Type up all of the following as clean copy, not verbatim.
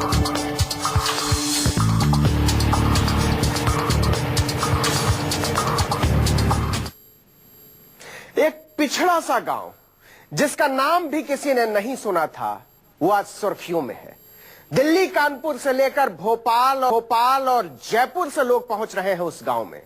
एक पिछड़ा सा गांव जिसका नाम भी किसी ने नहीं सुना था, वो आज सुर्खियों में है। दिल्ली, कानपुर से लेकर भोपाल और जयपुर से लोग पहुंच रहे हैं उस गांव में,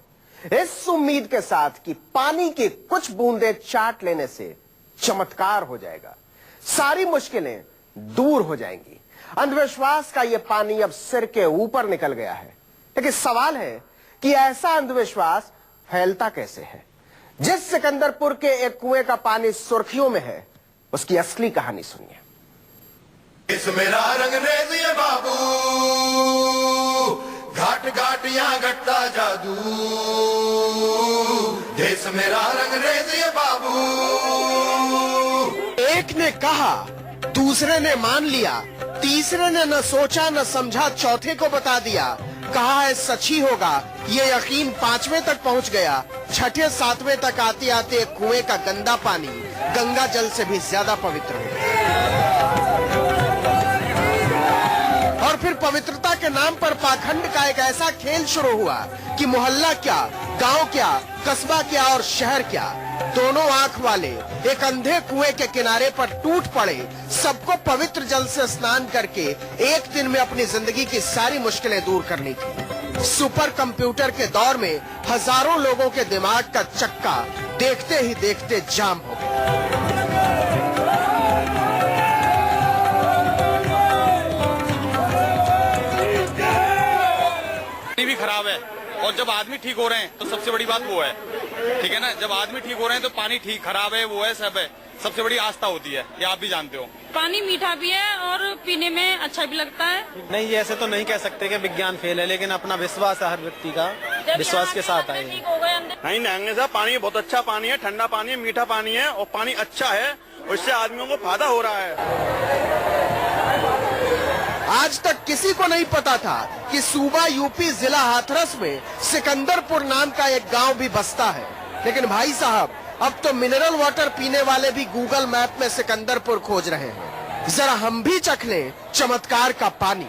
इस उम्मीद के साथ कि पानी की कुछ बूंदें चाट लेने से चमत्कार हो जाएगा, सारी मुश्किलें दूर हो जाएंगी। अंधविश्वास का यह पानी अब सिर के ऊपर निकल गया है, लेकिन सवाल है कि ऐसा अंधविश्वास फैलता कैसे है। जिस सिकंदरपुर के एक कुएं का पानी सुर्खियों में है, उसकी असली कहानी सुनिए। इस मेरा रंग रेजिए बाबू, घाट घाट यहाँ घटता जादू। देश मेरा रंग रेजिए बाबू। एक ने कहा, दूसरे ने मान लिया, तीसरे ने न सोचा न समझा, चौथे को बता दिया। कहा है सच ही होगा, ये यकीन पांचवें तक पहुंच गया। छठे सातवें तक आते आते कुएं का गंदा पानी गंगा जल से भी ज्यादा पवित्र हो गया। और फिर पवित्रता के नाम पर पाखंड का एक ऐसा खेल शुरू हुआ कि मोहल्ला क्या, गांव क्या, कस्बा क्या और शहर क्या, दोनों आंख वाले एक अंधे कुएं के किनारे पर टूट पड़े, सबको पवित्र जल से स्नान करके एक दिन में अपनी जिंदगी की सारी मुश्किलें दूर करनी थी। सुपर कंप्यूटर के दौर में हजारों लोगों के दिमाग का चक्का देखते ही देखते जाम हो गया। भी खराब है, और जब आदमी ठीक हो रहे हैं तो सबसे बड़ी बात वो है, ठीक है ना। जब आदमी ठीक हो रहे हैं तो पानी ठीक, खराब है, वो है, सब है। सबसे बड़ी आस्था होती है, ये आप भी जानते हो। पानी मीठा भी है और पीने में अच्छा भी लगता है। नहीं, ऐसे तो नहीं कह सकते कि विज्ञान फेल है, लेकिन अपना विश्वास है हर व्यक्ति का, विश्वास के साथ आए। नहीं नहाने से पानी बहुत अच्छा पानी है, ठंडा पानी है, मीठा पानी है और पानी अच्छा है, और इससे आदमियों को फायदा हो रहा है। आज तक किसी को नहीं पता था कि सूबा यूपी जिला हाथरस में सिकंदरपुर नाम का एक गांव भी बसता है। लेकिन भाई साहब, अब तो मिनरल वाटर पीने वाले भी गूगल मैप में सिकंदरपुर खोज रहे हैं। जरा हम भी चख लें चमत्कार का पानी।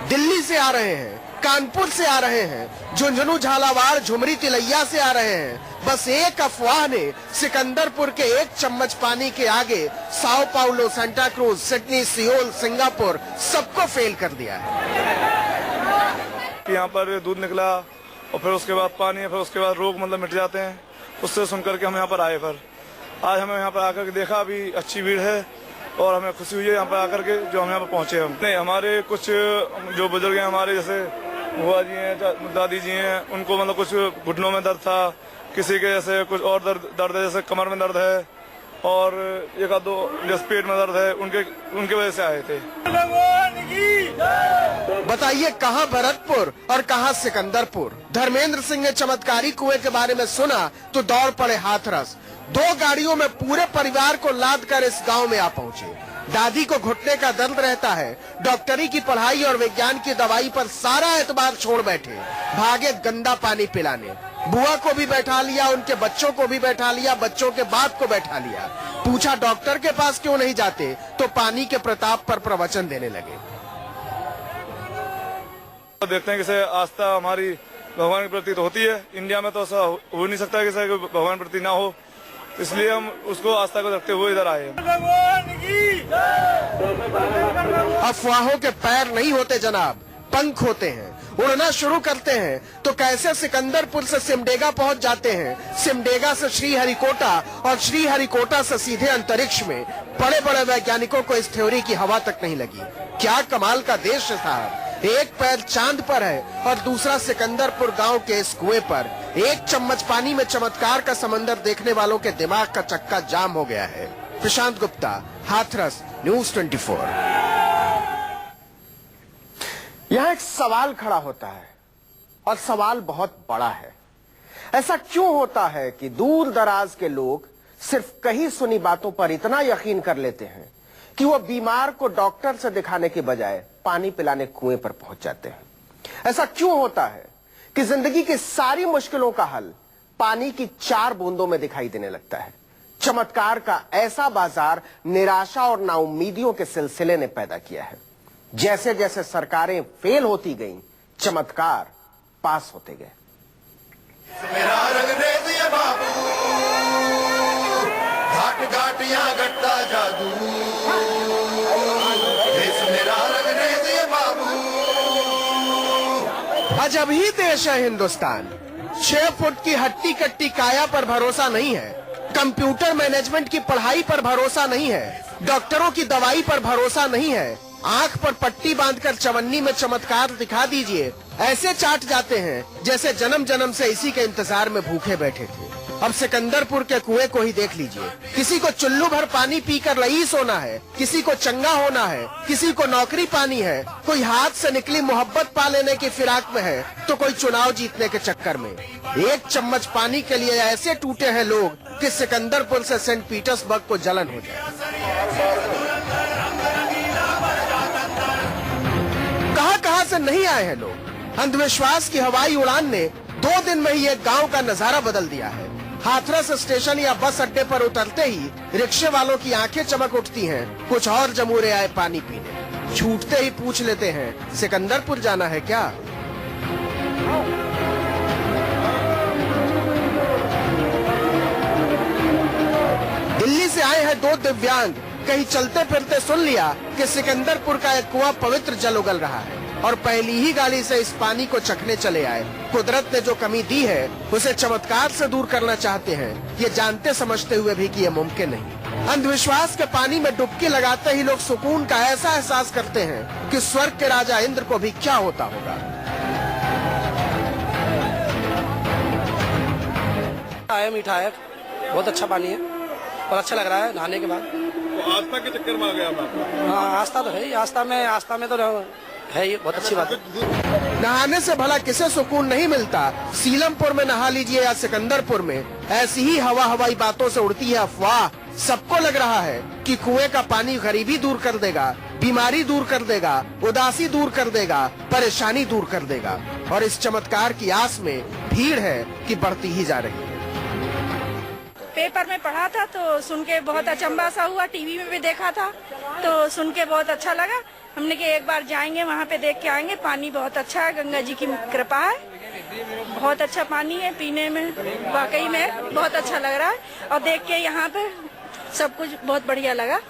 दिल्ली से आ रहे हैं, कानपुर से आ रहे हैं, झुंझुनू, झालावाड़, झुमरी, तिलैया से आ रहे हैं। बस एक अफवाह ने सिकंदरपुर के एक चम्मच पानी के आगे Sao Paulo, Santa cruise, Sydney, Seoul, Singapore सबको फेल कर दिया है। यहाँ पर दूध निकला और फिर उसके बाद पानी, फिर उसके बाद रोग मतलब मिट जाते हैं। उससे सुनकर के हम यहाँ पर आए। फिर आज हमें यहाँ पर आकर के देखा, अभी अच्छी भीड़ है और हमें खुशी हुई है यहाँ पर आकर के, जो हम यहाँ पर पहुँचे। हम नहीं, हमारे कुछ जो बुजुर्ग हैं हमारे, जैसे बुआ जी हैं, दादी जी हैं, उनको मतलब कुछ घुटनों में दर्द था, किसी के जैसे कुछ और दर्द है, जैसे कमर में दर्द है, और एक आध दो जैसे पेट में दर्द है, उनके वजह से आए थे। बताइए कहाँ भरतपुर और कहाँ सिकंदरपुर। धर्मेंद्र सिंह ने चमत्कारी कुएं के बारे में सुना तो दौड़ पड़े हाथरस। 2 गाड़ियों में पूरे परिवार को लाद कर इस गांव में आ पहुंचे। दादी को घुटने का दर्द रहता है, डॉक्टरी की पढ़ाई और विज्ञान की दवाई पर सारा एतबार छोड़ बैठे, भागे गंदा पानी पिलाने। बुआ को भी बैठा लिया, उनके बच्चों को भी बैठा लिया, बच्चों के बाप को बैठा लिया। पूछा डॉक्टर के पास क्यों नहीं जाते, तो पानी के प्रताप पर प्रवचन देने लगे। देखते हैं कि आस्था हमारी भगवान के प्रति तो होती है। इंडिया में तो ऐसा हो नहीं सकता कि भगवान प्रति ना हो, इसलिए हम उसको आस्था को रखते हुए इधर आए। अफवाहों के पैर नहीं होते जनाब, पंख होते हैं। उड़ना शुरू करते हैं तो कैसे सिकंदरपुर से सिमडेगा पहुंच जाते हैं, सिमडेगा से श्रीहरिकोटा और श्रीहरिकोटा से सीधे अंतरिक्ष में। बड़े बड़े वैज्ञानिकों को इस थ्योरी की हवा तक नहीं लगी। क्या कमाल का देश है साहब। एक पैर चांद पर है और दूसरा सिकंदरपुर गांव के इस कुएं पर। एक चम्मच पानी में चमत्कार का समंदर देखने वालों के दिमाग का चक्का जाम हो गया है। प्रशांत गुप्ता, हाथरस, न्यूज़ 24। यहाँ एक सवाल खड़ा होता है और सवाल बहुत बड़ा है। ऐसा क्यों होता है कि दूर दराज के लोग सिर्फ कही सुनी बातों पर इतना यकीन कर लेते हैं कि वो बीमार को डॉक्टर से दिखाने के बजाय पानी पिलाने कुएं पर पहुंच जाते हैं? ऐसा क्यों होता है कि जिंदगी की सारी मुश्किलों का हल पानी की 4 बूंदों में दिखाई देने लगता है? चमत्कार का ऐसा बाजार निराशा और नाउम्मीदियों के सिलसिले ने पैदा किया है। जैसे जैसे सरकारें फेल होती गईं, चमत्कार पास होते गए। मेरा रंगरेज ये बाबू, घाट घाटियां गट्टा जादू, देश मेरा रंगरेज ये बाबू। अजब ही देश है हिंदुस्तान। 6 फुट की हट्टी कट्टी काया पर भरोसा नहीं है, कंप्यूटर मैनेजमेंट की पढ़ाई पर भरोसा नहीं है, डॉक्टरों की दवाई पर भरोसा नहीं है। आंख पर पट्टी बांधकर चवन्नी में चमत्कार दिखा दीजिए, ऐसे चाट जाते हैं जैसे जन्म जन्म से इसी के इंतजार में भूखे बैठे थे। अब सिकंदरपुर के कुएं को ही देख लीजिए। किसी को चुल्लू भर पानी पीकर रईस होना है, किसी को चंगा होना है, किसी को नौकरी पानी है, कोई हाथ से निकली मोहब्बत पा लेने की फिराक में है, तो कोई चुनाव जीतने के चक्कर में। एक चम्मच पानी के लिए ऐसे टूटे हैं लोग कि सिकंदरपुर से सेंट पीटर्सबर्ग को जलन हो जाए। कहां से नहीं आए हैं लोग। अंधविश्वास की हवाई उड़ान ने 2 दिन में ही एक गांव का नजारा बदल दिया है। हाथरस स्टेशन या बस अड्डे पर उतरते ही रिक्शे वालों की आंखें चमक उठती हैं, कुछ और जमूरे आए पानी पीने। छूटते ही पूछ लेते हैं, सिकंदरपुर जाना है क्या? दिल्ली से आए हैं 2 दिव्यांग। कहीं चलते फिरते सुन लिया कि सिकंदरपुर का एक कुआं पवित्र जल उगल रहा है और पहली ही गाड़ी से इस पानी को चखने चले आए। कुदरत ने जो कमी दी है उसे चमत्कार से दूर करना चाहते हैं, ये जानते समझते हुए भी कि ये मुमकिन नहीं। अंधविश्वास के पानी में डुबकी लगाते ही लोग सुकून का ऐसा एहसास करते हैं कि स्वर्ग के राजा इंद्र को भी क्या होता होगा। मीठा है, बहुत अच्छा पानी है और अच्छा लग रहा है नहाने के बाद। तो आस्था के चक्कर में आ गया मैं। हाँ, आस्था तो है ही, आस्था में तो है, ये बहुत अच्छी बात है। नहाने से भला किसे सुकून नहीं मिलता। सीलमपुर में नहा लीजिए या सिकंदरपुर में, ऐसी ही हवाई बातों से उड़ती है अफवाह। सबको लग रहा है कि कुएं का पानी गरीबी दूर कर देगा, बीमारी दूर कर देगा, उदासी दूर कर देगा, परेशानी दूर कर देगा। और इस चमत्कार की आस में भीड़ है कि बढ़ती ही जा रही है। पेपर में पढ़ा था तो सुन के बहुत अचंभा सा हुआ, टीवी में भी देखा था तो सुन के बहुत अच्छा लगा। हमने कि एक बार जाएंगे वहाँ पे देख के आएंगे। पानी बहुत अच्छा है, गंगा जी की कृपा है, बहुत अच्छा पानी है पीने में, वाकई में बहुत अच्छा लग रहा है। और देख के यहाँ पे सब कुछ बहुत बढ़िया लगा।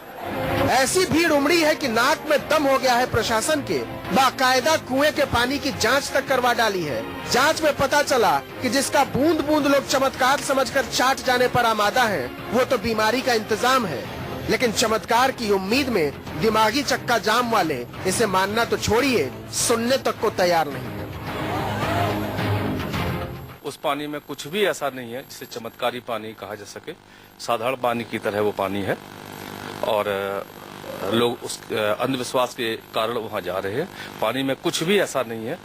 ऐसी भीड़ उमड़ी है कि नाक में दम हो गया है प्रशासन के। बाकायदा कुएं के पानी की जांच तक करवा डाली है। जांच में पता चला कि जिसका बूंद बूंद लोग चमत्कार समझकर चाट जाने पर आमादा है, वो तो बीमारी का इंतजाम है। लेकिन चमत्कार की उम्मीद में दिमागी चक्का जाम वाले इसे मानना तो छोड़िए, सुनने तक को तैयार नहीं है। उस पानी में कुछ भी ऐसा नहीं है जिसे चमत्कारी पानी कहा जा सके। साधारण पानी की तरह वो पानी है और लोग उस अंधविश्वास के कारण वहाँ जा रहे हैं। पानी में कुछ भी ऐसा नहीं है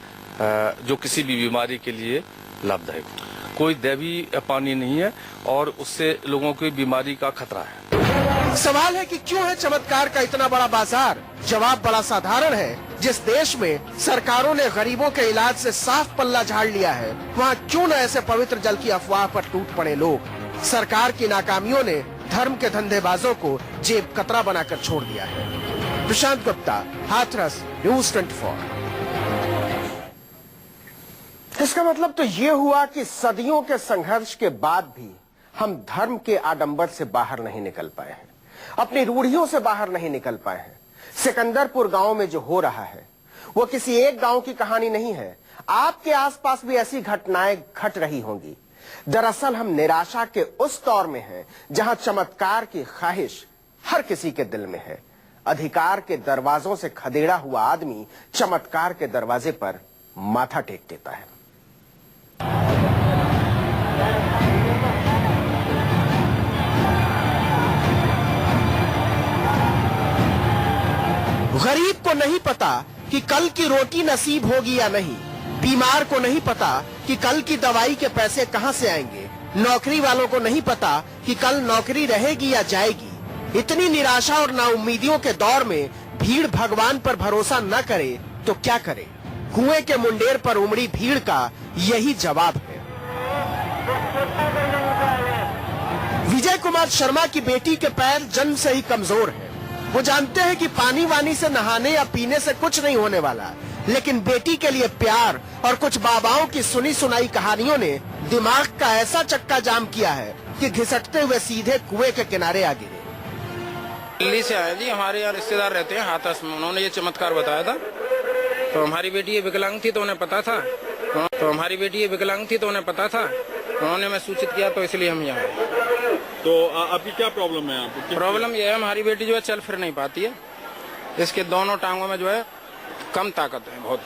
जो किसी भी बीमारी के लिए लाभदायक हो। कोई दैवी पानी नहीं है और उससे लोगों की बीमारी का खतरा है। सवाल है कि क्यों है चमत्कार का इतना बड़ा बाजार? जवाब बड़ा साधारण है। जिस देश में सरकारों ने गरीबों के इलाज से साफ पल्ला झाड़ लिया है, वहाँ क्यों न ऐसे पवित्र जल की अफवाह पर टूट पड़े लोग। सरकार की नाकामियों ने धर्म के धंधेबाजों को जेब कतरा बनाकर छोड़ दिया है। प्रशांत गुप्ता, हाथरस, न्यूज़ 24। इसका मतलब तो ये हुआ कि सदियों के संघर्ष के बाद भी हम धर्म के आडंबर से बाहर नहीं निकल पाए हैं, अपनी रूढ़ियों से बाहर नहीं निकल पाए हैं। सिकंदरपुर गांव में जो हो रहा है वो किसी एक गांव की कहानी नहीं है। आपके आसपास भी ऐसी घटनाएं घट रही होंगी। दरअसल हम निराशा के उस दौर में हैं जहां चमत्कार की ख्वाहिश हर किसी के दिल में है। अधिकार के दरवाजों से खदेड़ा हुआ आदमी चमत्कार के दरवाजे पर माथा टेक देता है। गरीब को नहीं पता कि कल की रोटी नसीब होगी या नहीं। बीमार को नहीं पता कि कल की दवाई के पैसे कहां से आएंगे। नौकरी वालों को नहीं पता कि कल नौकरी रहेगी या जाएगी। इतनी निराशा और नाउम्मीदियों के दौर में भीड़ भगवान पर भरोसा न करे तो क्या करे? कुएं के मुंडेर पर उमड़ी भीड़ का यही जवाब है। विजय कुमार शर्मा की बेटी के पैर जन्म से ही कमजोर हैं। वो जानते हैं कि पानी वानी से नहाने या पीने से कुछ नहीं होने वाला, लेकिन बेटी के लिए प्यार और कुछ बाबाओं की सुनी सुनाई कहानियों ने दिमाग का ऐसा चक्का जाम किया है कि घिसटते हुए सीधे कुएं के किनारे आ गिरे। दिल्ली से आए जी, हमारे यहाँ रिश्तेदार रहते हैं हाथरस में, उन्होंने ये चमत्कार बताया था। तो हमारी बेटी ये विकलांग थी तो उन्हें पता था, उन्होंने मैं सूचित किया तो इसलिए हम यहाँ आए। तो आपकी क्या प्रॉब्लम है? आपको प्रॉब्लम यह है हमारी बेटी जो है चल फिर नहीं पाती है, इसके दोनों टांगों में जो है कम ताकत है बहुत।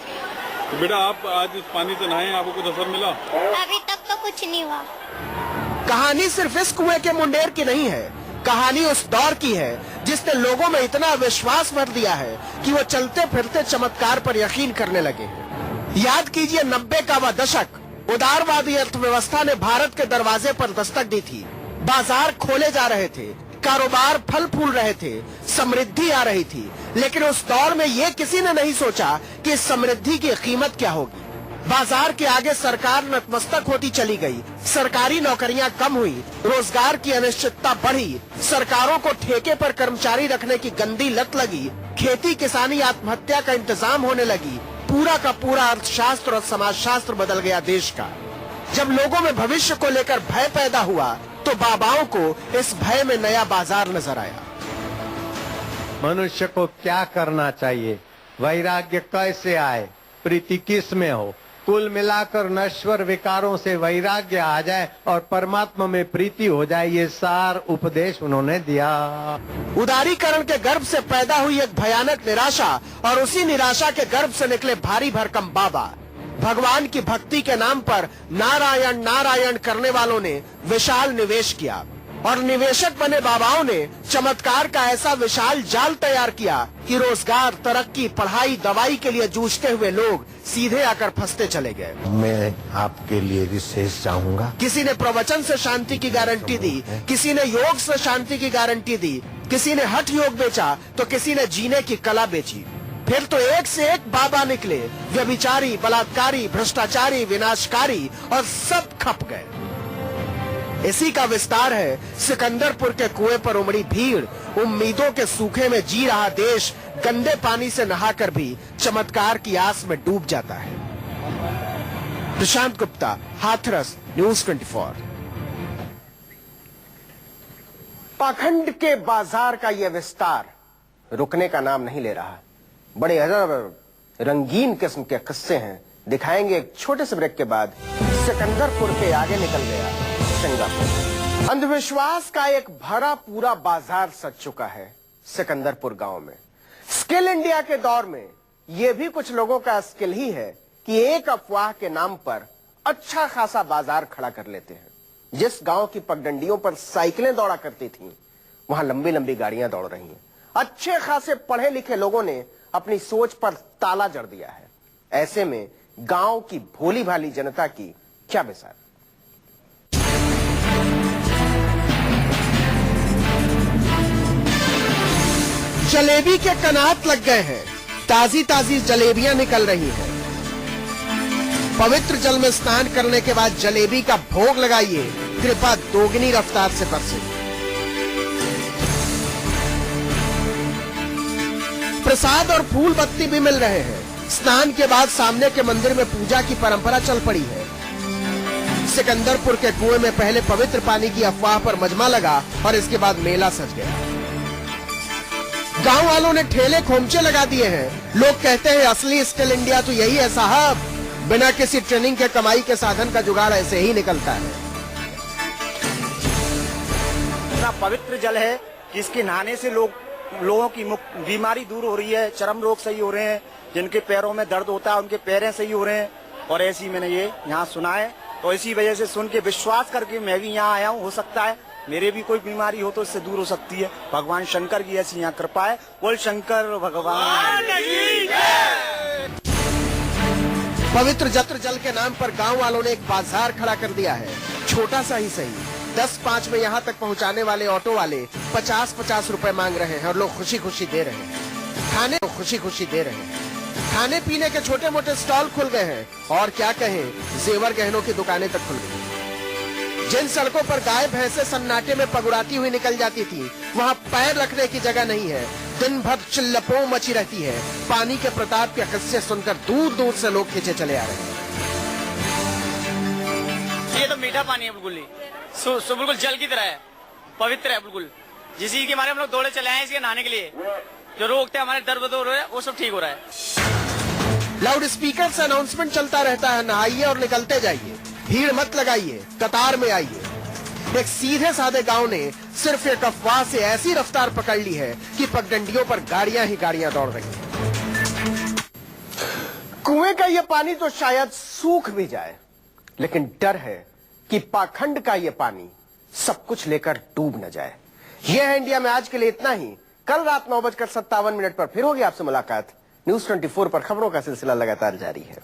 तो बेटा आप आज इस पानी से नहाए, आपको कुछ असर मिला? अभी तक तो कुछ नहीं हुआ। कहानी सिर्फ इस कुएं के मुंडेर की नहीं है, कहानी उस दौर की है जिसने लोगों में इतना विश्वास भर दिया है कि वो चलते फिरते चमत्कार पर यकीन करने लगे। याद कीजिए 90 का वह दशक, उदारवादी अर्थव्यवस्था ने भारत के दरवाजे पर दस्तक दी थी। बाजार खोले जा रहे थे, कारोबार फल फूल रहे थे, समृद्धि आ रही थी, लेकिन उस दौर में ये किसी ने नहीं सोचा कि इस समृद्धि की कीमत क्या होगी। बाजार के आगे सरकार नतमस्तक होती चली गई, सरकारी नौकरियां कम हुई, रोजगार की अनिश्चितता बढ़ी, सरकारों को ठेके पर कर्मचारी रखने की गंदी लत लगी, खेती किसानी आत्महत्या का इंतजाम होने लगी, पूरा का पूरा अर्थशास्त्र और समाजशास्त्र बदल गया देश का। जब लोगों में भविष्य को लेकर भय पैदा हुआ तो बाबाओं को इस भय में नया बाजार नजर आया। मनुष्य को क्या करना चाहिए, वैराग्य कैसे आए, प्रीति किस में हो, कुल मिलाकर नश्वर विकारों से वैराग्य आ जाए और परमात्मा में प्रीति हो जाए, ये सार उपदेश उन्होंने दिया। उदारीकरण के गर्भ से पैदा हुई एक भयानक निराशा और उसी निराशा के गर्भ से निकले भारी भरकम बाबा। भगवान की भक्ति के नाम पर नारायण नारायण करने वालों ने विशाल निवेश किया और निवेशक बने बाबाओं ने चमत्कार का ऐसा विशाल जाल तैयार किया कि रोजगार, तरक्की, पढ़ाई, दवाई के लिए जूझते हुए लोग सीधे आकर फंसते चले गए। मैं आपके लिए विशेष चाहूंगा। किसी ने प्रवचन से शांति की गारंटी दी, किसी ने योग से शांति की गारंटी दी, किसी ने हठ योग बेचा तो किसी ने जीने की कला बेची। फिर तो एक से एक बाबा निकले, व्यभिचारी, बलात्कारी, भ्रष्टाचारी, विनाशकारी, और सब खप गए। इसी का विस्तार है सिकंदरपुर के कुएं पर उमड़ी भीड़। उम्मीदों के सूखे में जी रहा देश गंदे पानी से नहाकर भी चमत्कार की आस में डूब जाता है। प्रशांत गुप्ता, हाथरस, न्यूज़ 24। पाखंड के बाजार का यह विस्तार रुकने का नाम नहीं ले रहा। बड़े अजब रंगीन किस्म के किस्से हैं, दिखाएंगे एक छोटे से ब्रेक के बाद। सिकंदरपुर के आगे निकल गया सिंगापुर। अंधविश्वास का एक भरा पूरा बाजार सज चुका है सिकंदरपुर गांव में। स्किल इंडिया के दौर में यह भी कुछ लोगों का स्किल ही है कि एक अफवाह के नाम पर अच्छा खासा बाजार खड़ा कर लेते हैं। जिस गांव की पगडंडियों पर साइकिलें दौड़ा करती थीं, वहां लंबी लंबी गाड़ियां दौड़ रही हैं। अच्छे खासे पढ़े लिखे लोगों ने अपनी सोच पर ताला जड़ दिया है। ऐसे में गांव की भोली भाली जनता की क्या बिसार। जलेबी के कनात लग गए हैं, ताजी ताजी जलेबियां निकल रही हैं। पवित्र जल में स्नान करने के बाद जलेबी का भोग लगाइए, कृपा दोगुनी रफ्तार से बरसे। प्रसाद और फूल बत्ती भी मिल रहे हैं। स्नान के बाद सामने के मंदिर में पूजा की परंपरा चल पड़ी है। सिकंदरपुर के कुएं में पहले पवित्र पानी की अफवाह पर मजमा लगा और इसके बाद मेला सज गया। गांव वालों ने ठेले खोमचे लगा दिए हैं। लोग कहते हैं असली स्किल इंडिया तो यही है साहब, बिना किसी ट्रेनिंग के कमाई के साधन का जुगाड़ ऐसे ही निकलता है। इतना पवित्र जल है कि इसके नहाने से लोगों की बीमारी दूर हो रही है, चर्म रोग सही हो रहे हैं, जिनके पैरों में दर्द होता है उनके पैरें सही हो रहे हैं। और ऐसी मैंने ये यहाँ सुना है, तो इसी वजह से सुन के विश्वास करके मैं भी यहाँ आया हूँ। हो सकता है मेरे भी कोई बीमारी हो तो इससे दूर हो सकती है। भगवान शंकर की ऐसी यहाँ कृपा है। बोल शंकर भगवान। पवित्र जल के नाम पर गांव वालों ने एक बाजार खड़ा कर दिया है। छोटा सा ही सही, 10-5 में यहाँ तक पहुँचाने वाले ऑटो वाले 50-50 रुपए मांग रहे हैं और लोग खुशी खुशी दे रहे हैं। खाने पीने के छोटे मोटे स्टॉल खुल गए हैं और क्या कहें, जेवर गहनों की दुकानें तक खुल गई। जिन सड़कों पर गाय भैंसे सन्नाटे में पगुराती हुई निकल जाती थी, वहाँ पैर रखने की जगह नहीं है। दिन भर चिल्लपों मची रहती है। पानी के प्रताप के किस्से सुनकर दूर दूर से लोग खींचे चले आ रहे हैं। ये तो मीठा पानी है, बिल्कुल ही बिल्कुल जल की तरह है, पवित्र है बिल्कुल। जिसी के मारे हम लोग दौड़े चले आए इसके नहाने के लिए। जो रोग थे हमारे दर्द हो रहे हैं वो सब ठीक हो रहा है। लाउड स्पीकर से अनाउंसमेंट चलता रहता है, नहाइए और निकलते जाइए, भीड़ मत लगाइए, कतार में आइए। एक सीधे साधे गांव ने सिर्फ एक अफवाह से ऐसी रफ्तार पकड़ ली है कि पगडंडियों पर गाड़ियां ही गाड़ियां दौड़ रही हैं। कुएं का ये पानी तो शायद सूख भी जाए, लेकिन डर है कि पाखंड का ये पानी सब कुछ लेकर डूब न जाए। यह है इंडिया में आज के लिए इतना ही। कल रात 9:57 पर फिर होगी आपसे मुलाकात। न्यूज़ 24 पर खबरों का सिलसिला लगातार जारी है।